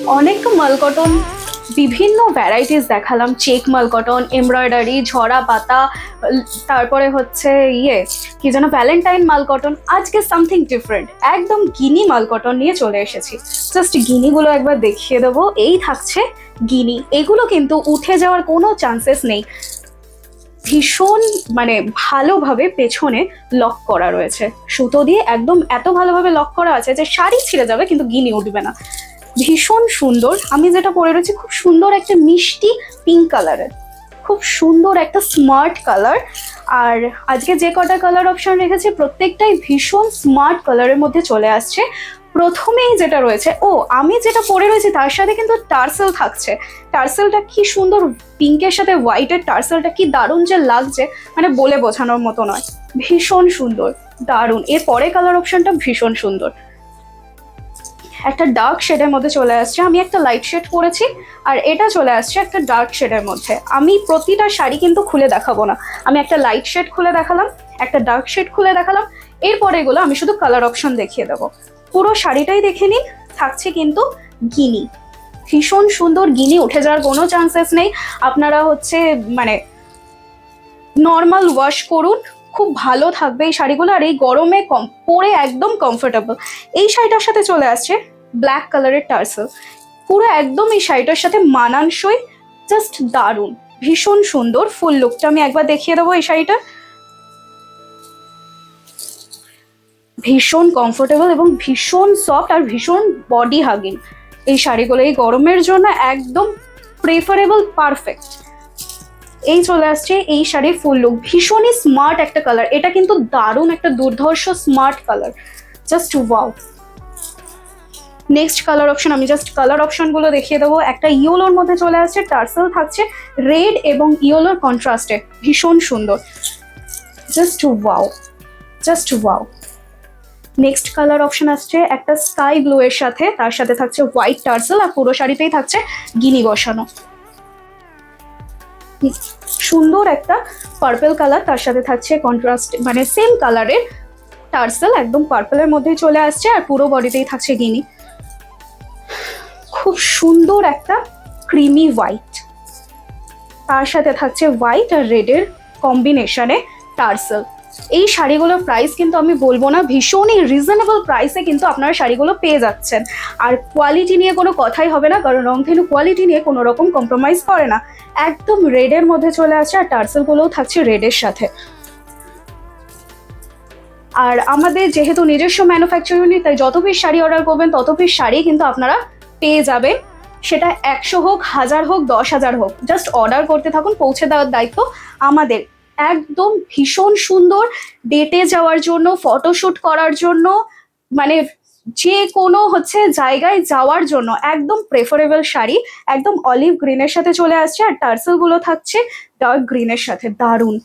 অনেক মাল কটন বিভিন্ন ভ্যারাইটিস দেখালাম, চেক মাল কটন, এমব্রয়ডারি, ঝরা পাতা, তারপরে হচ্ছে কি যেন ভ্যালেন্টাইন মাল কটন। আজকে সামথিং ডিফারেন্ট, একদম গিনি মাল কটন নিয়ে চলে এসেছি। জাস্ট গিনিগুলো একবার দেখিয়ে দেবো। এই থাকছে গিনি, এগুলো কিন্তু উঠে যাওয়ার কোনো চান্সেস নেই। ভীষণ মানে ভালোভাবে পেছনে লক করা রয়েছে, সুতো দিয়ে একদম এত ভালোভাবে লক করা আছে যে শাড়ি ছিঁড়ে যাবে কিন্তু গিনি উঠবে না। ভীষণ সুন্দর। আমি যেটা পরে রয়েছি খুব সুন্দর একটা মিষ্টি পিঙ্ক কালারের, খুব সুন্দর একটা স্মার্ট কালার। আর আজকে যে কটা কালার অপশন রেখেছি প্রত্যেকটাই ভীষণ স্মার্ট কালারের মধ্যে চলে আসছে। প্রথমেই যেটা রয়েছে, আমি যেটা পরে রয়েছি তার সাথে কিন্তু টার্সেল থাকছে। টার্সেলটা কি সুন্দর, পিঙ্কের সাথে হোয়াইটের টার্সেলটা কি দারুণ যে লাগছে, মানে বলে বোঝানোর মতো নয়। ভীষণ সুন্দর, দারুণ। এর পরে কালার অপশনটা ভীষণ সুন্দর, একটা ডার্ক শেডের মধ্যে চলে আসছে। আমি একটা লাইট শেড পরেছি আর এটা চলে আসছে একটা ডার্ক শেডের মধ্যে। আমি প্রতিটা শাড়ি কিন্তু খুলে দেখাবো না, আমি একটা লাইট শেড খুলে দেখালাম, একটা ডার্ক শেড খুলে দেখালাম, এরপরে এগুলো আমি শুধু কালার অপশন দেখিয়ে দেবো। পুরো শাড়িটাই দেখে নিন। থাকছে কিন্তু গিনি, ভীষণ সুন্দর গিনি, উঠে যাওয়ার কোনো চান্সেস নেই। আপনারা মানে নর্মাল ওয়াশ করুন, খুব ভালো থাকবে এই শাড়িগুলো। আর এই গরমে পরে একদম কমফোর্টেবল। এই শাড়িটার সাথে চলে আসছে ব্ল্যাক কালারের টার্সেল, পুরো একদম এই শাড়িটার সাথে মানানসই, জাস্ট দারুণ, ভীষণ সুন্দর। ফুল লুকটা আমি একবার দেখিয়ে দেবো। এই শাড়িটা ভীষণ কমফোর্টেবল এবং ভীষণ সফট আর ভীষণ বডি হাগিং। এই শাড়িগুলো এই গরমের জন্য একদম প্রেফারেবল, পারফেক্ট। এই চলে আসছে এই শাড়ির ফুল লুক, ভীষণই স্মার্ট একটা কালার। এটা কিন্তু দারুণ একটা দুর্ধর্ষ smart colour, just wow. Next colour option, আমি জাস্ট কালার অপশনগুলো দেখিয়ে দেবো। একটা ইয়েলোর মধ্যে চলে আসছে, টার্সেল থাকছে রেড এবং ইয়েলোর কন্ট্রাস্টে, ভীষণ সুন্দর, just wow, just wow. Next colour option আসছে একটা স্কাই ব্লু এর সাথে, তার সাথে থাকছে হোয়াইট টার্সেল আর পুরো শাড়িতেই থাকছে গিনি বসানো। সুন্দর একটা পার্পল কালার, তার সাথে থাকছে কন্ট্রাস্ট মানে সেম কালারের টার্সেল, একদম পার্পলের মধ্যেই চলে আসছে আর পুরো বডিতেই থাকছে গিনি। খুব সুন্দর একটা ক্রিমি হোয়াইট, তার সাথে থাকছে হোয়াইট আর রেডের কম্বিনেশনে টার্সেল। এই শাড়িগুলোর প্রাইস কিন্তু আমি বলবো না, ভীষণই রিজনেবল প্রাইসে কিন্তু আপনারা শাড়িগুলো পেয়ে যাচ্ছেন। আর কোয়ালিটি নিয়ে কোনো কথাই হবে না, কারণ রংধেনু কোয়ালিটি নিয়ে কোনো রকম কম্প্রোমাইজ করে না। একদম রেডের মধ্যে চলে আসছে আর টার্সেলগুলোও থাকছে রেডের সাথে। আর আমাদের যেহেতু নিজস্ব ম্যানুফ্যাকচারিং, তাই যত পিস শাড়ি অর্ডার করবেন তত পিস শাড়ি কিন্তু আপনারা পেয়ে যাবেন। সেটা 100 হোক, 1000 হোক, 10,000 হোক, জাস্ট অর্ডার করতে থাকুন, পৌঁছে দেওয়ার দায়িত্ব আমাদের। একদম ভীষণ সুন্দর, ডেটে যাওয়ার জন্য, ফটোশ্যুট করার জন্য, মানে যে কোনো জায়গায় যাওয়ার জন্য একদম প্রেফারেবল শাড়ি। একদম অলিভ গ্রিনের সাথে চলে আসছে আর টার্সেলগুলো থাকছে ডার্ক গ্রিনের সাথে, দারুণ।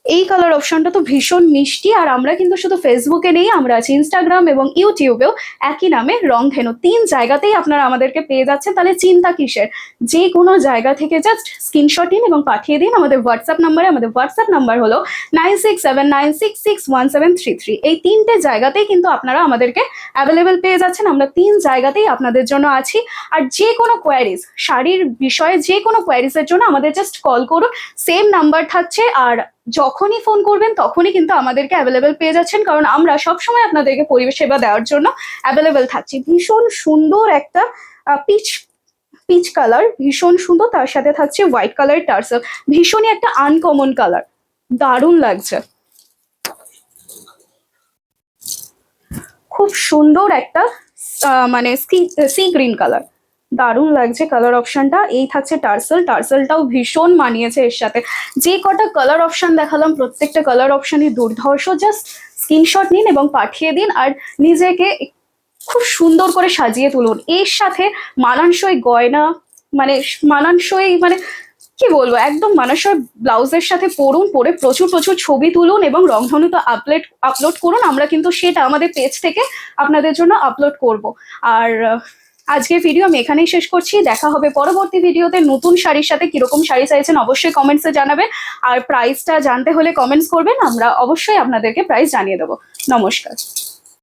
এই কালার অপশনটা তো ভীষণ মিষ্টি। আর আমরা কিন্তু শুধু ফেসবুকে নেই, আমরা আছি ইনস্টাগ্রাম এবং ইউটিউবেও, একই নামে রংধেনু। 3 জায়গাতেই আপনারা আমাদেরকে পেয়ে যাচ্ছেন। তাহলে চিন্তা কিসের, যে কোনো জায়গা থেকে জাস্ট স্ক্রিনশট নিন এবং পাঠিয়ে দিন আমাদের হোয়াটসঅ্যাপ নাম্বারে। আমাদের হোয়াটসঅ্যাপ নাম্বার হলো 9679661733। এই 3টে জায়গাতেই কিন্তু আপনারা আমাদেরকে অ্যাভেলেবেল পেয়ে যাচ্ছেন। আমরা 3 জায়গাতেই আপনাদের জন্য আছি। আর যে কোনো কোয়ারিজ, শাড়ির বিষয়ে যে কোনো কোয়ারিজের জন্য আমাদের জাস্ট কল করুন, সেম নাম্বার থাকছে। আর যখনই ফোন করবেন তখনই কিন্তু আমাদেরকে অ্যাভেলেবেল পেয়ে যাচ্ছেন, কারণ আমরা সবসময় আপনাদেরকে পরিষেবা দেওয়ার জন্য অ্যাভেলেবেল থাকছি। ভীষণ সুন্দর একটা পিচ কালার, ভীষণ সুন্দর, তার সাথে থাকছে হোয়াইট কালার টার্সেল, ভীষণই একটা আনকমন কালার, দারুণ লাগছে। খুব সুন্দর একটা মানে সি গ্রিন কালার, দারুণ লাগছে কালার অপশনটা। এই থাকছে টার্সেল, টার্সেলটাও ভীষণ মানিয়েছে এর সাথে। যে কটা কালার অপশন দেখালাম প্রত্যেকটা কালার অপশনই দুর্ধর্ষ। জাস্ট স্ক্রিনশট নিন এবং পাঠিয়ে দিন আর নিজেকে খুব সুন্দর করে সাজিয়ে তুলুন। এর সাথে মানানসই গয়না, মানে মানানসই মানে কি বলবো, একদম মানানসই ব্লাউজের সাথে পরুন, পরে প্রচুর প্রচুর ছবি তুলুন এবং রংধনু তো আপলোড করুন। আমরা কিন্তু সেটা আমাদের পেজ থেকে আপনাদের জন্য আপলোড করব। আর আজকের ভিডিও আমি এখানেই শেষ করছি। দেখা হবে পরবর্তী ভিডিওতে নতুন শাড়ির সাথে। কিরকম শাড়ি চাইছেন অবশ্যই কমেন্টসে জানাবেন। আর প্রাইসটা জানতে হলে কমেন্টস করবেন, আমরা অবশ্যই আপনাদেরকে প্রাইস জানিয়ে দেবো। নমস্কার।